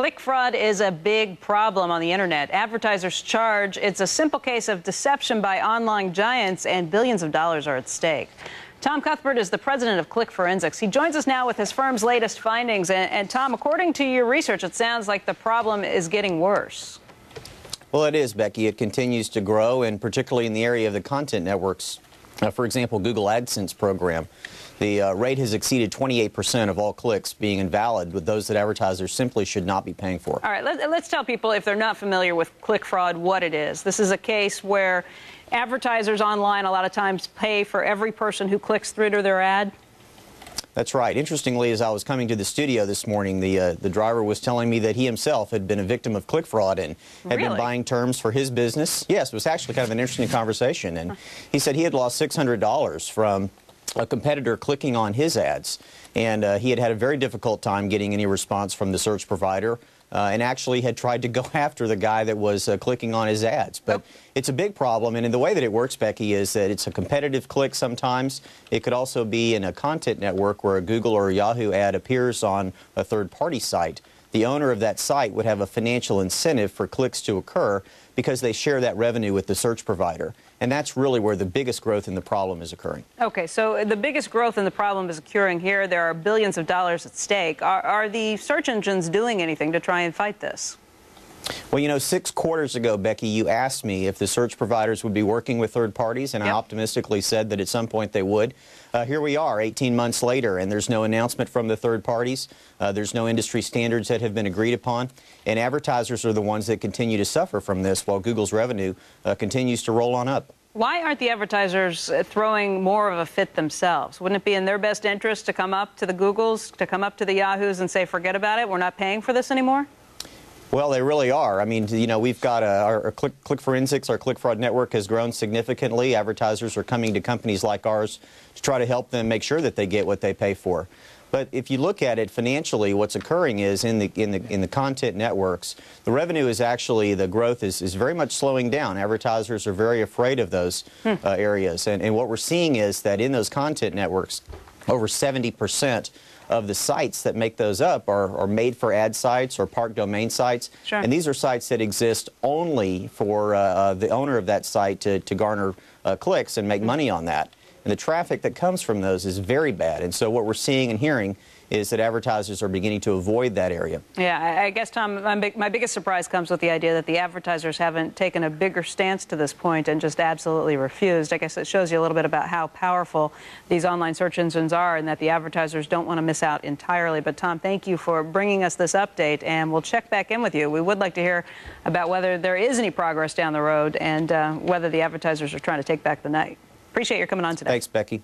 Click fraud is a big problem on the internet. Advertisers charge it's a simple case of deception by online giants, and billions of dollars are at stake. Tom Cuthbert is the president of Click Forensics. He joins us now with his firm's latest findings. And Tom, according to your research, it sounds like the problem is getting worse. Well, it is, Becky. It continues to grow, and particularly in the area of the content networks. For example, Google AdSense program. The rate has exceeded 28% of all clicks being invalid, with those that advertisers simply should not be paying for. All right, let's tell people, if they're not familiar with click fraud, what it is. This is a case where advertisers online a lot of times pay for every person who clicks through to their ad. That's right. Interestingly, as I was coming to the studio this morning, the driver was telling me that he himself had been a victim of click fraud and had been buying terms for his business. Yes, it was actually kind of an interesting conversation. And he said he had lost $600 from a competitor clicking on his ads, and he had a very difficult time getting any response from the search provider, and actually had tried to go after the guy that was clicking on his ads. But it's a big problem, and in the way that it works, Becky, is that it's a competitive click sometimes. It could also be in a content network where a Google or a Yahoo ad appears on a third-party site. The owner of that site would have a financial incentive for clicks to occur because they share that revenue with the search provider. And that's really where the biggest growth in the problem is occurring. Okay, so the biggest growth in the problem is occurring here. There are billions of dollars at stake. Are the search engines doing anything to try and fight this? Well, you know, 6 quarters ago, Becky, you asked me if the search providers would be working with third parties, and I optimistically said that at some point they would. Here we are, 18 months later, and there's no announcement from the third parties. There's no industry standards that have been agreed upon, and advertisers are the ones that continue to suffer from this while Google's revenue continues to roll on up. Why aren't the advertisers throwing more of a fit themselves? Wouldn't it be in their best interest to come up to the Googles, to come up to the Yahoos and say, forget about it, we're not paying for this anymore? Well, they really are. I mean, you know, we've got our Click Forensics, our Click Fraud Network has grown significantly. Advertisers are coming to companies like ours to try to help them make sure that they get what they pay for. But if you look at it financially, what's occurring is in the content networks, the revenue is actually, the growth is very much slowing down. Advertisers are very afraid of those areas. And what we're seeing is that in those content networks, over 70% of the sites that make those up are made for ad sites or park domain sites. Sure. And these are sites that exist only for the owner of that site to garner clicks and make money on that. And the traffic that comes from those is very bad. And so what we're seeing and hearing is that advertisers are beginning to avoid that area. Yeah, I guess, Tom, my biggest surprise comes with the idea that the advertisers haven't taken a bigger stance to this point and just absolutely refused. I guess it shows you a little bit about how powerful these online search engines are and that the advertisers don't want to miss out entirely. But, Tom, thank you for bringing us this update, and we'll check back in with you. We would like to hear about whether there is any progress down the road and whether the advertisers are trying to take back the night. Appreciate your coming on today. Thanks, Becky.